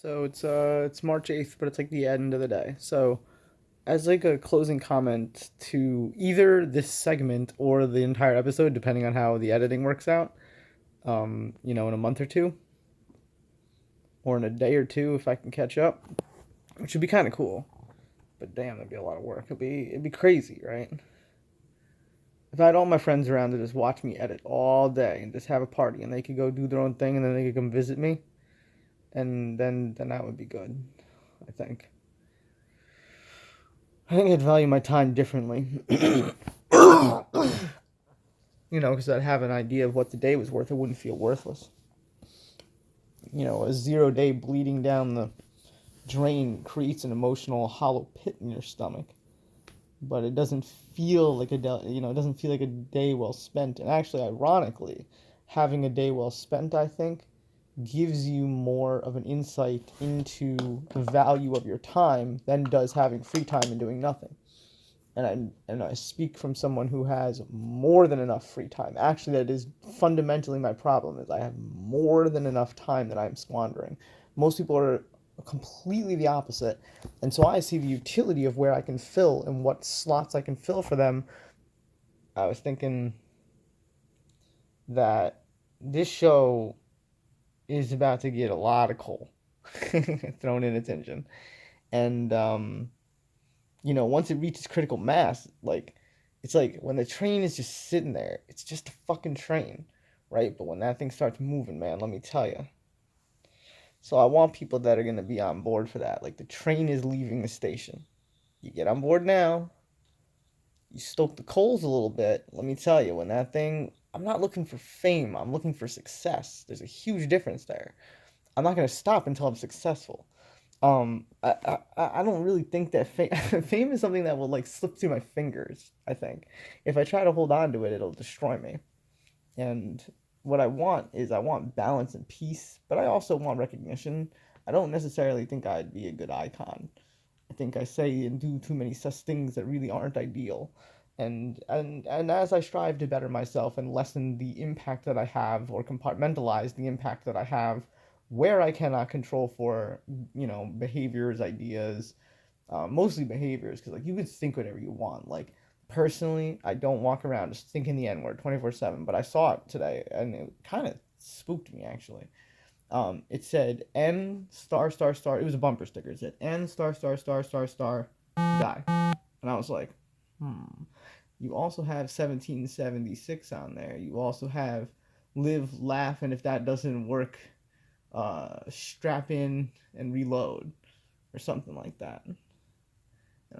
So it's March 8th, but it's like the end of the day. So as like a closing comment to either this segment or the entire episode, depending on how the editing works out, in a month or two, or in a day or two if I can catch up, which would be kind of cool. But damn, that'd be a lot of work. It'd be crazy, right? If I had all my friends around to just watch me edit all day and just have a party, and they could go do their own thing, and then they could come visit me, and then that would be good. I think. I think I'd value my time differently. Because I'd have an idea of what the day was worth. It wouldn't feel worthless. A 0 day bleeding down the drain creates an emotional hollow pit in your stomach, but it doesn't feel like it doesn't feel like a day well spent. And actually, ironically, having a day well spent, I think, gives you more of an insight into the value of your time than does having free time and doing nothing. And I speak from someone who has more than enough free time. Actually, that is fundamentally my problem. Is I have more than enough time that I'm squandering. Most people are completely the opposite, and so I see the utility of where I can fill and what slots I can fill for them. I was thinking that this show is about to get a lot of coal thrown in its engine, and once it reaches critical mass, like it's like when the train is just sitting there, it's just a fucking train, right? But when that thing starts moving, man, let me tell you. So I want people that are gonna be on board for that. Like the train is leaving the station. You get on board now. You stoke the coals a little bit. Let me tell you, when that thing, I'm not looking for fame. I'm looking for success. There's a huge difference there. I'm not gonna stop until I'm successful. I don't really think that fame fame is something that will like slip through my fingers. I think if I try to hold on to it, it'll destroy me. And what I want balance and peace, but I also want recognition. I don't necessarily think I'd be a good icon. I think I say and do too many such things that really aren't ideal. And as I strive to better myself and lessen the impact that I have or compartmentalize the impact that I have where I cannot control for, behaviors, ideas, mostly behaviors, because like you can think whatever you want. Like personally, I don't walk around just thinking the N word 24/7, but I saw it today and it kind of spooked me actually. It said N star star star. It was a bumper sticker. It said N star star star star star die, and I was like, hmm. You also have 1776 on there. You also have live, laugh, and if that doesn't work, strap in and reload or something like that. And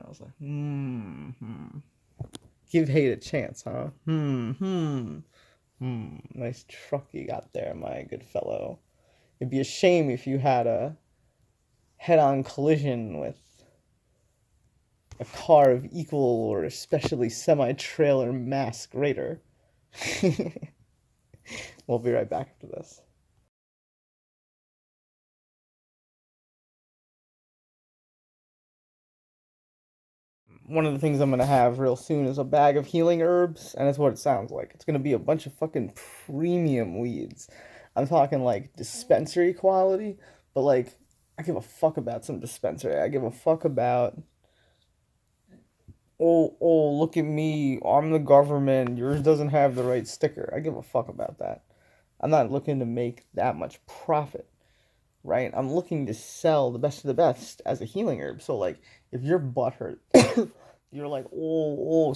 I was like, give hate a chance, huh? Nice truck you got there, my good fellow. It'd be a shame if you had a head-on collision with a car of equal or especially semi-trailer mass greater. We'll be right back after this. One of the things I'm gonna have real soon is a bag of healing herbs, and that's what it sounds like. It's gonna be a bunch of fucking premium weeds. I'm talking like dispensary quality, but like I give a fuck about some dispensary. I give a fuck about look at me, I'm the government. Yours doesn't have the right sticker. I give a fuck about that. I'm not looking to make that much profit, right? I'm looking to sell the best of the best as a healing herb. So like if your butt hurt, you're like,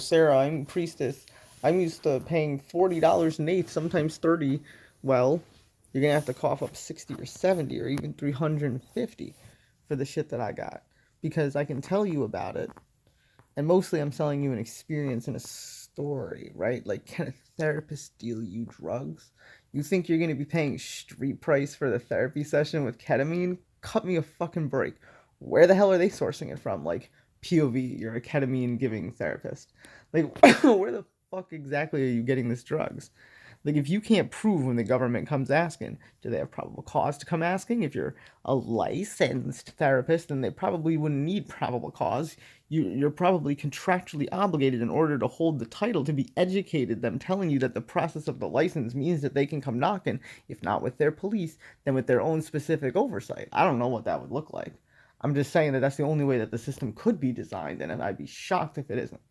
Sarah, I'm a priestess. I'm used to paying $40 an eighth, sometimes 30. Well, you're gonna have to cough up 60 or 70 or even 350 for the shit that I got. Because I can tell you about it. And mostly I'm selling you an experience and a story, right? Like, can a therapist deal you drugs? You think you're gonna be paying street price for the therapy session with ketamine? Cut me a fucking break. Where the hell are they sourcing it from? Like, POV, you're a ketamine giving therapist. Like, where the fuck exactly are you getting this drugs? Like, if you can't prove when the government comes asking, do they have probable cause to come asking? If you're a licensed therapist, then they probably wouldn't need probable cause. You're probably contractually obligated in order to hold the title to be educated, them telling you that the process of the license means that they can come knocking, if not with their police, then with their own specific oversight. I don't know what that would look like. I'm just saying that that's the only way that the system could be designed, and I'd be shocked if it isn't.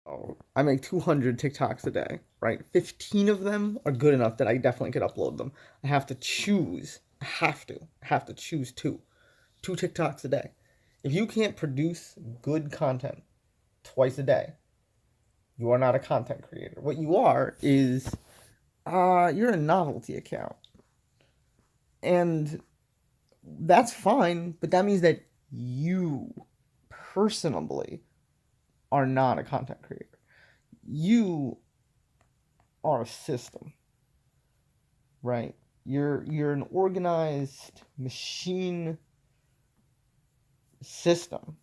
Oh, I make 200 TikToks a day, right? 15 of them are good enough that I definitely could upload them. I have to choose. I have to choose two TikToks a day. If you can't produce good content twice a day, you are not a content creator. What you are is you're a novelty account. And that's fine, but that means that you personally are not a content creator. You are a system, right? You're an organized machine system.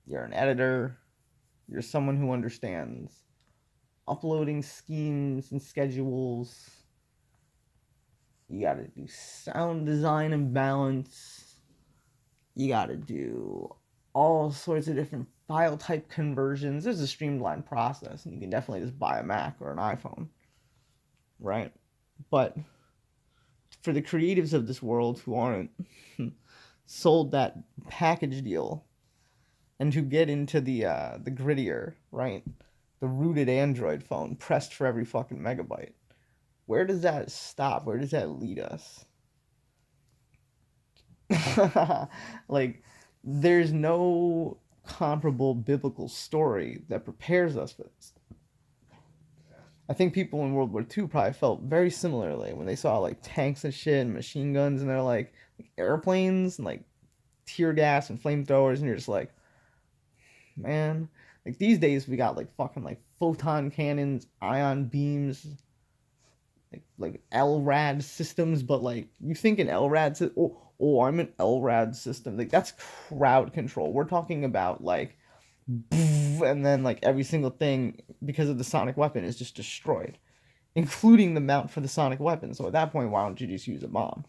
You're an editor. You're someone who understands uploading schemes and schedules. You got to do sound design and balance. You got to do all sorts of different file type conversions. There's a streamlined process, and you can definitely just buy a Mac or an iPhone, right? But for the creatives of this world who aren't sold that package deal and who get into the grittier, right? The rooted Android phone pressed for every fucking megabyte. Where does that stop? Where does that lead us? Like, there's no comparable biblical story that prepares us for this. I think people in World War II probably felt very similarly when they saw like tanks and shit and machine guns and they're like airplanes and like tear gas and flamethrowers, and you're just like, man, like these days we got like fucking like photon cannons, ion beams, like LRAD systems, but like you think an LRAD I'm an LRAD system. Like that's crowd control. We're talking about like and then like every single thing because of the sonic weapon is just destroyed, including the mount for the sonic weapon. So at that point, why don't you just use a bomb?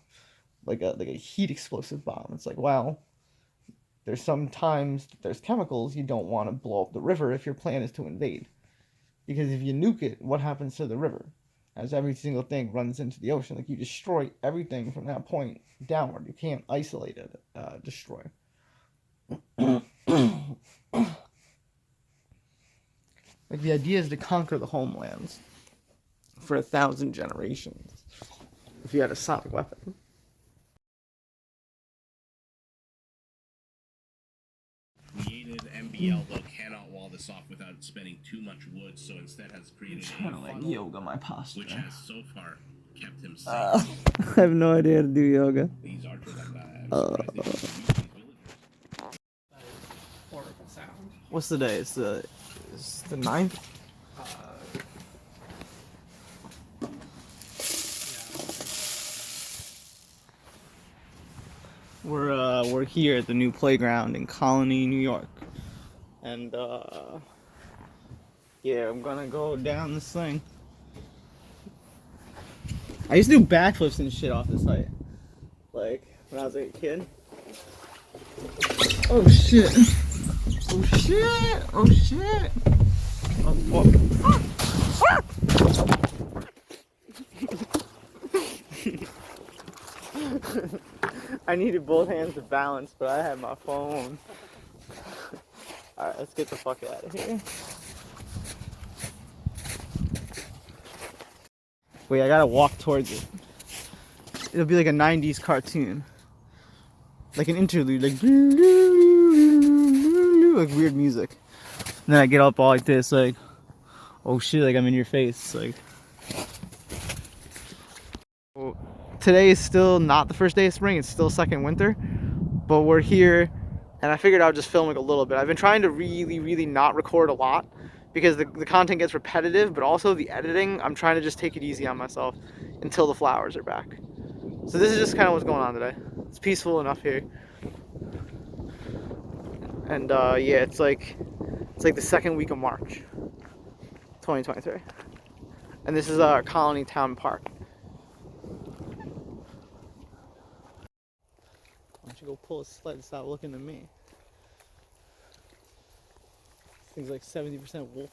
Like a heat explosive bomb. It's like, well, there's sometimes there's chemicals you don't want to blow up the river if your plan is to invade. Because if you nuke it, what happens to the river? As every single thing runs into the ocean, like you destroy everything from that point downward. You can't isolate it, destroy. Like the idea is to conquer the homelands for 1,000 generations. If you had a sonic weapon. Created MBL though cannot wall this off without spending too much wood, so instead has created a funnel, yoga my posture. which has so far kept him safe. I have no idea how to do yoga. These archers, I'm surprised they don't use these villagers. Horrible sound. What's the day? It's the 9th? We're here at the new playground in Colony, New York, and yeah, I'm gonna go down this thing. I used to do backflips and shit off this height, like when I was a kid. Oh shit! Oh shit! Oh shit! Oh, I needed both hands to balance, but I had my phone. Alright, let's get the fuck out of here. Wait, I gotta walk towards it. It'll be like a 90s cartoon. Like an interlude, like weird music. And then I get up all like this, like, oh shit, like I'm in your face, like. Well, today is still not the first day of spring, it's still second winter, but we're here, and I figured I would just film like a little bit. I've been trying to really not record a lot because the content gets repetitive, but also the editing, I'm trying to just take it easy on myself until the flowers are back. So this is just kind of what's going on today. It's peaceful enough here. And yeah, it's like the second week of March, 2023. And this is Colony Town Park. Why don't you go pull a sled and stop looking at me? This thing's like 70% wolf.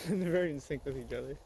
They're very in sync with each other.